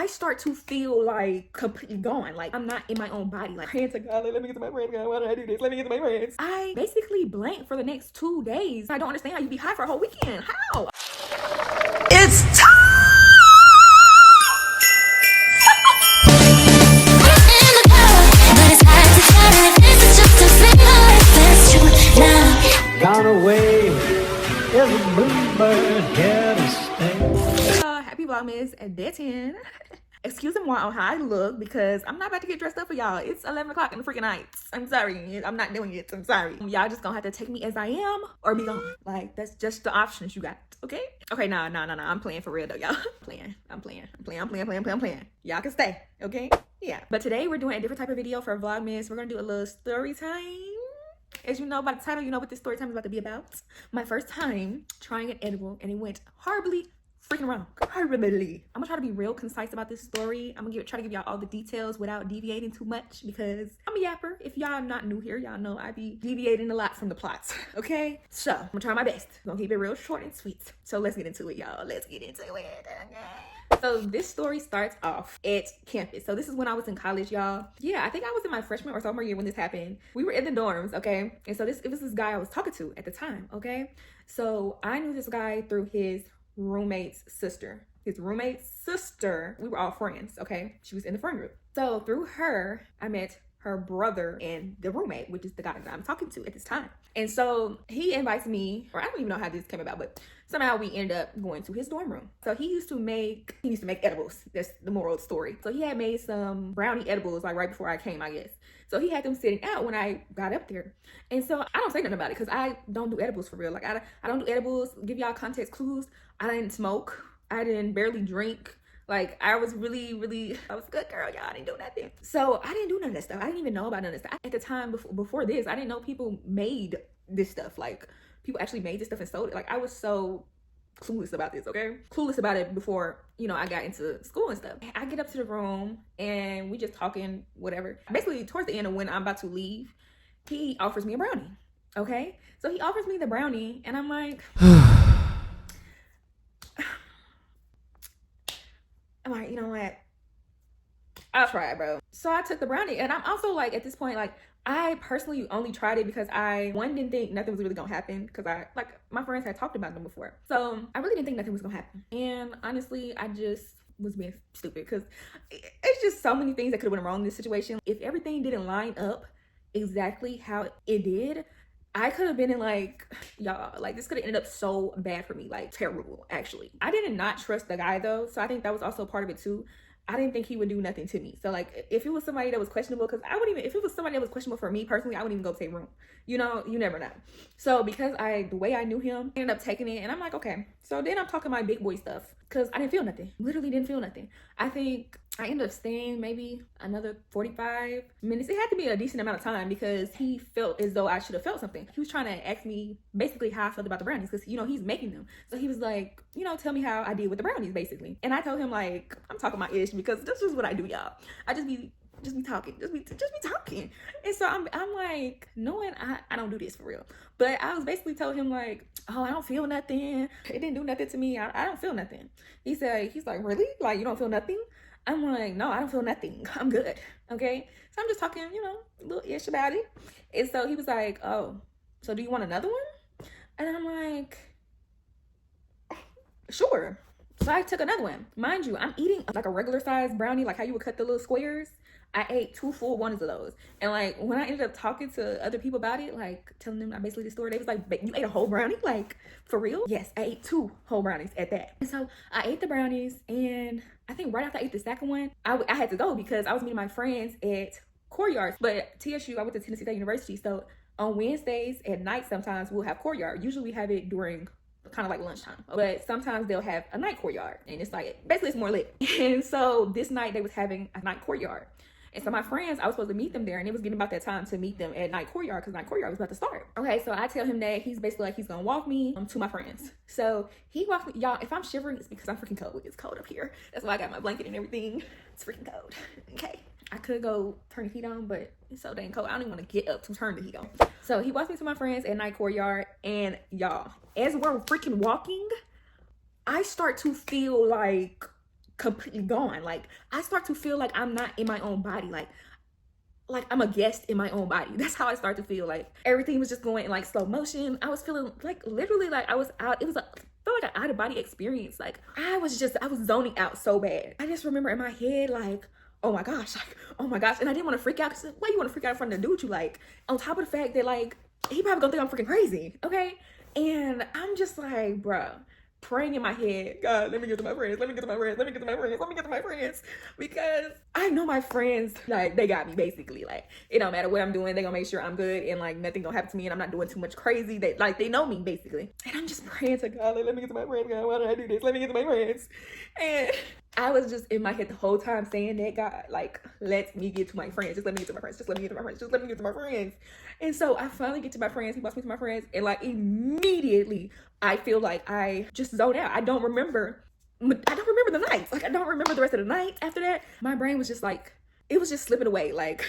start to feel like completely gone. Like I'm not in my own body. Like praying to God, like, let me get to my friends. God, why did I do this? Let me get to my friends. I basically blanked for the next 2 days. I don't understand how you be high for a whole weekend. How? It's time. Gone away is a bluebird here to stay. Happy Vlogmas at day 10. Excuse me on how I look because I'm not about to get dressed up for y'all. It's 11 o'clock in the freaking night. I'm sorry. I'm not doing it. I'm sorry. Y'all just gonna have to take me as I am or be gone. Like, that's just the options you got. Okay? Okay, nah. I'm playing for real though, y'all. I'm playing. Y'all can stay. Okay? Yeah. But today we're doing a different type of video for Vlogmas. We're gonna do a little story time. As you know by the title, you know what this story time is about to be about. My first time trying an edible and it went horribly freaking wrong. Horribly. I'm gonna try to be real concise about this story. I'm gonna try to give y'all all the details without deviating too much because I'm a yapper. If y'all not new here, y'all know I be deviating a lot from the plots. Okay? So I'm gonna try my best. I'm gonna keep it real short and sweet. So let's get into it, y'all. Let's get into it. Okay. So this story starts off at campus. So this is when I was in college, y'all. Yeah, I think I was in my freshman or sophomore year when this happened. We were in the dorms, okay? And so it was this guy I was talking to at the time, okay? So I knew this guy through his roommate's sister. His roommate's sister, we were all friends, okay? She was in the friend group. So through her, I met her brother and the roommate, which is the guy that I'm talking to at this time. And so he invites me, or I don't even know how this came about, but somehow we end up going to his dorm room. So he used to make edibles. That's the moral of the story. So he had made some brownie edibles like right before I came, I guess. So he had them sitting out when I got up there. And so I don't say nothing about it because I don't do edibles for real. Like I don't do edibles. Give y'all context clues. I didn't smoke. I didn't barely drink. Like I was really, I was a good girl, y'all. I didn't do nothing. So I didn't do none of that stuff. I didn't even know about none of that stuff. At the time before this, I didn't know people made this stuff. Like people actually made this stuff and sold it. Like I was so clueless about this, okay? Clueless about it before, you know, I got into school and stuff. I get up to the room and we just talking, whatever. Basically, towards the end of when I'm about to leave, he offers me a brownie, okay? So he offers me the brownie and I'm like, you know what? I'll try it, bro. So I took the brownie and I'm also like, at this point, like, I personally only tried it because one, didn't think nothing was really gonna happen because my friends had talked about them before. So I really didn't think nothing was gonna happen. And honestly, I just was being stupid because it's just so many things that could have went wrong in this situation. If everything didn't line up exactly how it did, I could have been in like, y'all, like this could have ended up so bad for me, like terrible, actually. I did not trust the guy though. So I think that was also part of it too. I didn't think he would do nothing to me. So like if it was somebody that was questionable, because if it was somebody that was questionable for me personally, I wouldn't even go to the same room. You know, you never know. So because the way I knew him, I ended up taking it and I'm like, okay. So then I'm talking my big boy stuff because I didn't feel nothing. Literally didn't feel nothing. I think I ended up staying maybe another 45 minutes. It had to be a decent amount of time because he felt as though I should have felt something. He was trying to ask me basically how I felt about the brownies because, you know, he's making them. So he was like, you know, tell me how I did with the brownies basically. And I told him like, I'm talking my ish because this is what I do, y'all. I just be talking, just be talking. And so I'm like, knowing I don't do this for real. But I was basically told him like, oh, I don't feel nothing. It didn't do nothing to me. I don't feel nothing. He's like, really? Like, you don't feel nothing? I'm like, no, I don't feel nothing. I'm good. Okay. So I'm just talking, you know, a little ish about it. And so he was like, oh, so do you want another one? And I'm like, sure. So I took another one. Mind you, I'm eating like a regular size brownie, like how you would cut the little squares. I ate 2 full ones of those. And like when I ended up talking to other people about it, like telling them basically the story, they was like, you ate a whole brownie? Like for real? Yes, I ate 2 whole brownies at that. And so I ate the brownies and I think right after I ate the second one, I had to go because I was meeting my friends at Courtyard. But TSU, I went to Tennessee State University. So on Wednesdays at night, sometimes we'll have Courtyard. Usually we have it during kind of like lunchtime, but sometimes they'll have a night Courtyard and it's like basically it's more lit. And so this night they was having a night Courtyard, and so my friends, I was supposed to meet them there, and it was getting about that time to meet them at night Courtyard because night Courtyard was about to start. Okay, so I tell him that he's basically like he's gonna walk me to my friends. So he walks me, y'all. If I'm shivering, it's because I'm freaking cold. It's cold up here. That's why I got my blanket and everything. It's freaking cold. Okay, I could go turn the heat on, but it's so dang cold. I don't even want to get up to turn the heat on. So he walks me to my friends at night Courtyard, and y'all, as we're freaking walking, I start to feel like completely gone. Like I start to feel like I'm not in my own body. Like I'm a guest in my own body. That's how I start to feel. Like everything was just going in like slow motion. I was feeling like literally like I was out. It was felt like an out of body experience. Like I was zoning out so bad. I just remember in my head like, oh my gosh, like, oh my gosh. And I didn't want to freak out, because why you want to freak out in front of the dude you like? On top of the fact that like, he probably gonna think I'm freaking crazy, okay? And I'm just like, bruh, praying in my head, God, let me get to my friends, let me get to my friends, let me get to my friends, let me get to my friends. Because I know my friends, like, they got me basically. Like, it don't matter what I'm doing, they gonna make sure I'm good and like nothing gonna happen to me and I'm not doing too much crazy. They know me basically. And I'm just praying to God, like, let me get to my friends, God, why did I do this? Let me get to my friends. And I was just in my head the whole time saying that, God, like, let me get to my friends. Just let me get to my friends. Just let me get to my friends. Just let me get to my friends. And so I finally get to my friends. He walks me to my friends. And like immediately I feel like I just zoned out. I don't remember the night. Like I don't remember the rest of the night after that. My brain was just like, it was just slipping away. Like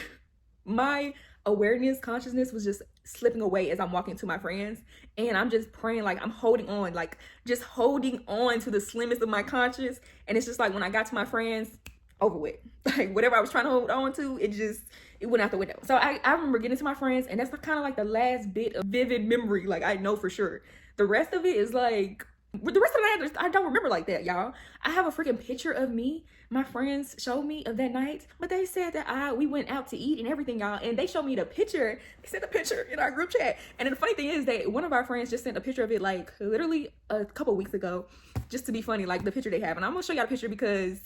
my awareness, consciousness was just slipping away as I'm walking to my friends. And I'm just praying, like I'm holding on, like just holding on to the slimmest of my conscience. And it's just like when I got to my friends, over with. Like whatever I was trying to hold on to, it went out the window. So I remember getting to my friends, and that's kind of like the last bit of vivid memory. Like I know for sure. The rest of it is like, the rest of the night, I don't remember like that, y'all. I have a freaking picture of me, my friends showed me of that night, but they said that we went out to eat and everything, y'all, and they showed me the picture. They sent the picture in our group chat. And then the funny thing is that one of our friends just sent a picture of it like literally a couple weeks ago, just to be funny, like the picture they have. And I'm gonna show y'all the picture because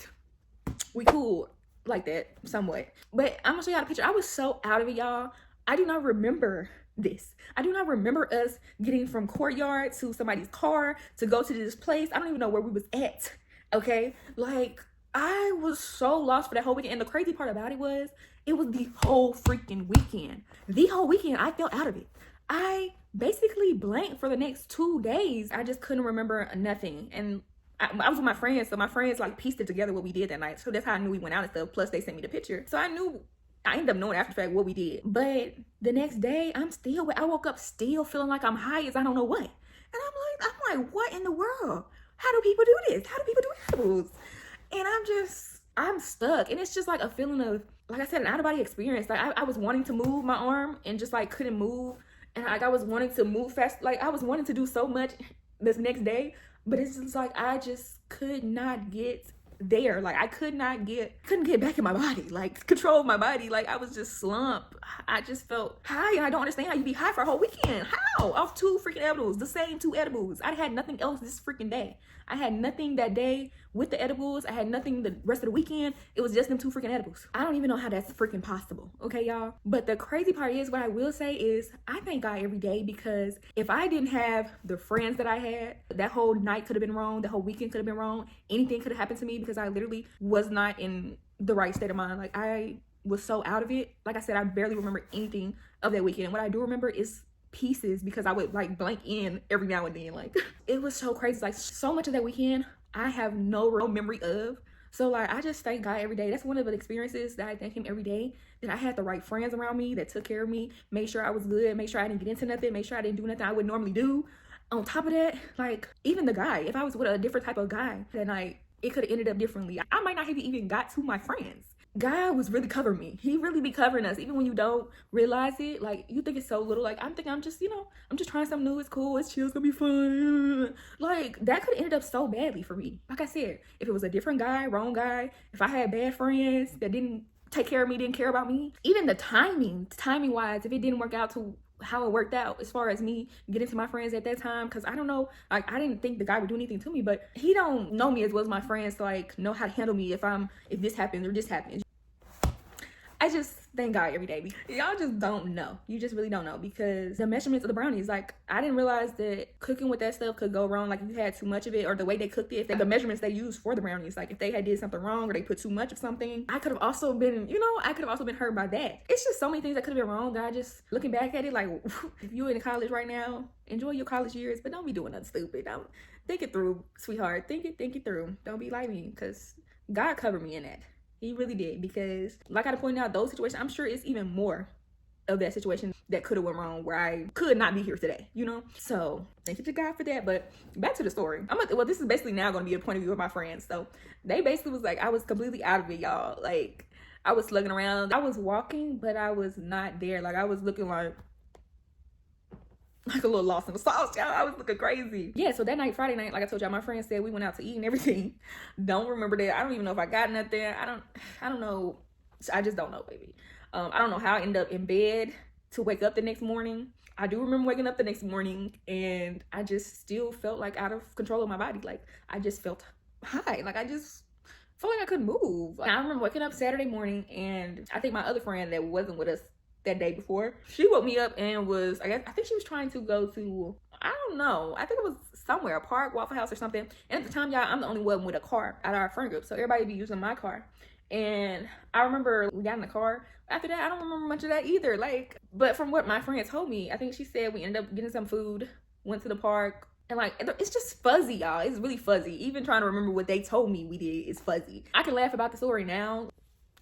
we cool like that somewhat. But I'm gonna show y'all the picture. I was so out of it, y'all. I do not remember this. I do not remember us getting from courtyard to somebody's car to go to this place. I don't even know where we was at, okay? Like, I was so lost for that whole weekend. And the crazy part about it was the whole freaking weekend. The whole weekend, I felt out of it. I basically blanked for the next 2 days. I just couldn't remember nothing. And I was with my friends, so my friends like pieced it together what we did that night. So that's how I knew we went out and stuff. Plus they sent me the picture. So I ended up knowing after the fact what we did. But the next day, I woke up still feeling like I'm high as I don't know what. And I'm like, what in the world? How do people do this? How do people do edibles? And I'm stuck. And it's just like a feeling of, like I said, an out of body experience. Like I was wanting to move my arm and just like couldn't move. And like I was wanting to move fast. Like I was wanting to do so much this next day. But it's just like I just could not get there. Like I couldn't get back in my body, like control of my body. Like I was just slumped. I just felt high, and I don't understand how you be high for a whole weekend. How? Off 2 freaking edibles, the same 2 edibles. I had nothing else this freaking day. I had nothing that day with the edibles. I had nothing the rest of the weekend. It was just them 2 freaking edibles. I don't even know how that's freaking possible, okay, y'all? But the crazy part is, what I will say is, I thank God every day, because if I didn't have the friends that I had, that whole night could have been wrong. The whole weekend could have been wrong. Anything could have happened to me, because I literally was not in the right state of mind. Like I was so out of it. Like I said, I barely remember anything of that weekend. What I do remember is pieces, because I would like blank in every now and then. Like it was so crazy. Like so much of that weekend I have no real memory of. So like I just thank God every day. That's one of the experiences that I thank him every day, that I had the right friends around me that took care of me, made sure I was good, made sure I didn't get into nothing, made sure I didn't do nothing I would normally do. On top of that, like even the guy, if I was with a different type of guy that night, it could have ended up differently. I might not have even got to my friends. God was really covering me. He really be covering us, even when you don't realize it. Like you think it's so little. Like I'm thinking I'm just trying something new. It's cool. It's chill. It's gonna be fun. Like that could have ended up so badly for me. Like I said, if it was a different guy, wrong guy, if I had bad friends that didn't take care of me, didn't care about me, even the timing wise, if it didn't work out to how it worked out as far as me getting to my friends at that time, because I don't know, like I didn't think the guy would do anything to me, but he don't know me as well as my friends to like know how to handle me if this happens or this happens. I just thank God every day. Y'all just don't know. You just really don't know, because the measurements of the brownies, like I didn't realize that cooking with that stuff could go wrong. Like if you had too much of it, or the way they cooked it, the measurements they used for the brownies, like if they had did something wrong or they put too much of something, I could have also been, hurt by that. It's just so many things that could have been wrong that I just, looking back at it, like if you're in college right now, enjoy your college years, but don't be doing nothing stupid. Don't think it through, sweetheart. Think it through. Don't be like me, because God covered me in that. He really did, because like I pointed out, those situations, I'm sure it's even more of that situation that could have went wrong where I could not be here today, you know? So thank you to God for that. But back to the story. Well, this is basically now going to be a point of view of my friends. So they basically was like, I was completely out of it, y'all. Like, I was slugging around. I was walking, but I was not there. Like, I was looking like a little lost in the sauce, y'all. I was looking crazy. Yeah, so that night, Friday night, like I told y'all, my friend said we went out to eat and everything. Don't remember that. I don't even know if I got nothing. I don't know. I just don't know, baby. I don't know how I ended up in bed to wake up the next morning. I do remember waking up the next morning and I just still felt like out of control of my body. Like, I just felt high. Like, I just felt like I couldn't move. I remember waking up Saturday morning and I think my other friend that wasn't with us that day before, she woke me up and was, I think she was trying to go to, I don't know, I think it was somewhere, a park, Waffle House or something. And at the time, y'all, I'm the only one with a car out of our friend group, so everybody be using my car. And I remember we got in the car. After that, I don't remember much of that either. Like, but from what my friend told me, I think she said we ended up getting some food, went to the park, and like, it's just fuzzy, y'all. It's really fuzzy. Even trying to remember what they told me we did is fuzzy. I can laugh about the story now.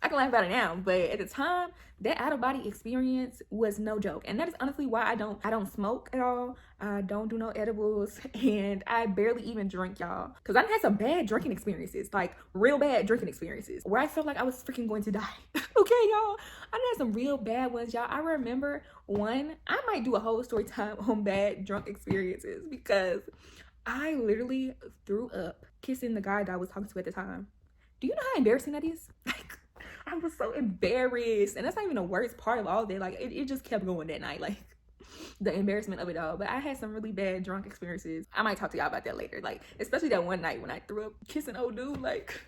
I can laugh about it now, but at the time, that out-of-body experience was no joke. And that is honestly why I don't smoke at all. I don't do no edibles, and I barely even drink, y'all. Because I had some bad drinking experiences, like real bad drinking experiences, where I felt like I was freaking going to die. Okay, y'all? I had some real bad ones, y'all. I remember one, I might do a whole story time on bad drunk experiences, because I literally threw up kissing the guy that I was talking to at the time. Do you know how embarrassing that is? Like, I was so embarrassed, and that's not even the worst part of all day. Like, it just kept going that night, like the embarrassment of it all. But I had some really bad drunk experiences. I might talk to y'all about that later, like especially that one night when I threw up kissing old dude, like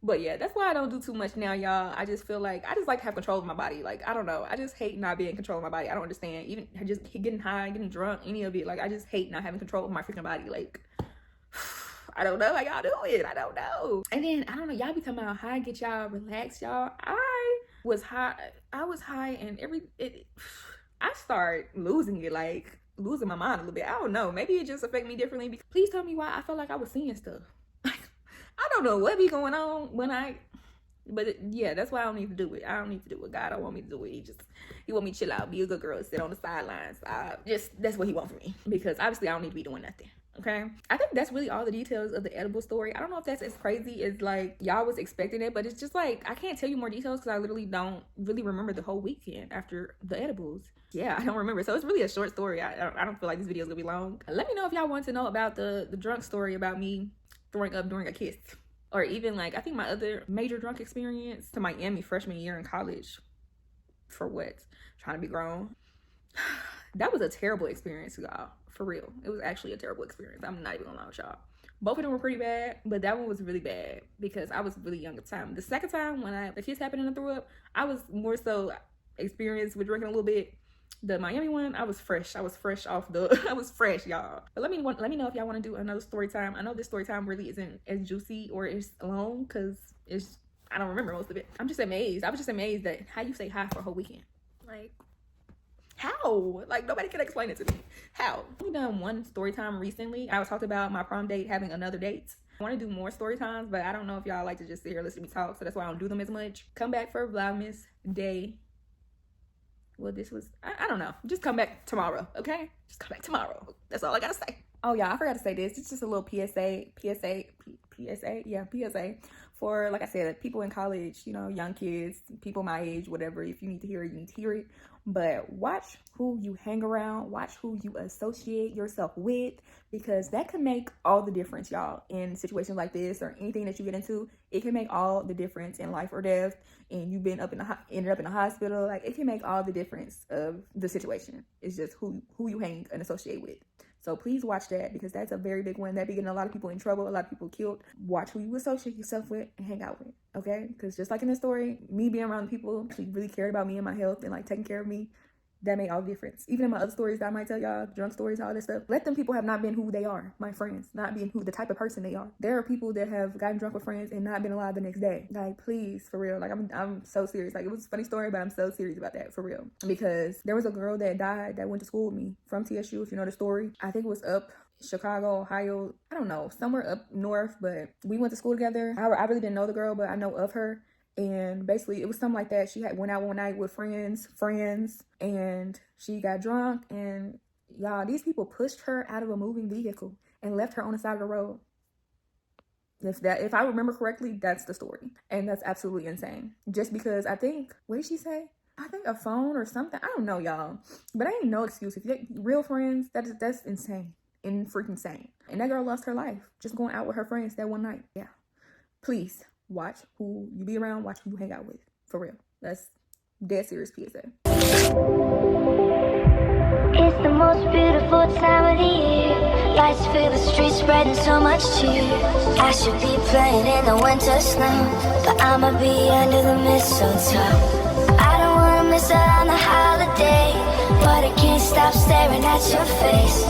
But yeah, that's why I don't do too much now, y'all. I just feel like I just like to have control of my body. Like, I don't know, I just hate not being in control of my body. I don't understand, even just getting high, getting drunk, any of it. Like, I just hate not having control of my freaking body. Like, I don't know how y'all do it. I don't know. And then, I don't know, y'all be talking about how I get y'all relaxed, y'all. I was high and I start losing it, like losing my mind a little bit. I don't know. Maybe it just affect me differently. Please tell me why I felt like I was seeing stuff. I don't know what be going on yeah, that's why I don't need to do it. I don't need to do it. God don't want me to do it. He want me to chill out, be a good girl, sit on the sidelines. That's what he want from me, because obviously I don't need to be doing nothing. Okay, I think that's really all the details of the edible story. I don't know if that's as crazy as like y'all was expecting it, but it's just like I can't tell you more details because I literally don't really remember the whole weekend after the edibles. Yeah, I don't remember. So it's really a short story. I don't feel like this video is gonna be long. Let me know if y'all want to know about the drunk story about me throwing up during a kiss, or even like I think my other major drunk experience to Miami freshman year in college. For what? Trying to be grown. That was a terrible experience, y'all. For real. It was actually a terrible experience. I'm not even gonna lie with y'all. Both of them were pretty bad, but that one was really bad because I was really young at the time. The second time when the kiss happened and I threw up, I was more so experienced with drinking a little bit. The Miami one, I was fresh. I was fresh, y'all. But let me know if y'all want to do another story time. I know this story time really isn't as juicy or as long because I don't remember most of it. I'm just amazed. I was just amazed that how you say hi for a whole weekend. Like, how? Like, nobody can explain it to me. How? We done one story time recently. I talked about my prom date having another date. I want to do more story times, but I don't know if y'all like to just sit here listen to me talk, so that's why I don't do them as much. Come back for Vlogmas Day. Well, this was, I don't know. Just come back tomorrow, okay? Just come back tomorrow. That's all I gotta say. Oh, yeah, I forgot to say this. It's just a little PSA for, like I said, people in college, you know, young kids, people my age, whatever. If you need to hear it, you need to hear it. But watch who you hang around, watch who you associate yourself with, because that can make all the difference, y'all. In situations like this or anything that you get into, it can make all the difference in life or death. And you've been ended up in a hospital, like it can make all the difference of the situation. It's just who you hang and associate with. So please watch that, because that's a very big one. That be getting a lot of people in trouble, a lot of people killed. Watch who you associate yourself with and hang out with, okay? Because just like in this story, me being around people who really cared about me and my health and like taking care of me, that made all the difference. Even in my other stories that I might tell y'all, drunk stories, all this stuff, let them people have not been who they are, my friends, not being who the type of person they are. There are people that have gotten drunk with friends and not been alive the next day. Like, please, for real. Like, I'm so serious. Like, it was a funny story, but I'm so serious about that, for real. Because there was a girl that died that went to school with me from TSU, if you know the story. I think it was up Chicago, Ohio, I don't know, somewhere up north, but we went to school together. I really didn't know the girl, but I know of her. And basically it was something like that. She had went out one night with friends, and she got drunk, and y'all, these people pushed her out of a moving vehicle and left her on the side of the road. If I remember correctly, that's the story. And that's absolutely insane. Just because I think, what did she say? I think a phone or something. I don't know, y'all. But I ain't no excuse. If you're real friends, that's insane. Freaking insane. And that girl lost her life just going out with her friends that one night. Yeah. Please watch who you be around, watch who you hang out with. For real. That's dead serious PSA. It's the most beautiful time of the year. Lights fill the streets, spreading so much cheer. I should be playing in the winter snow, but I'ma be under the mistletoe. I don't wanna miss out on the holiday, but I can't stop staring at your face.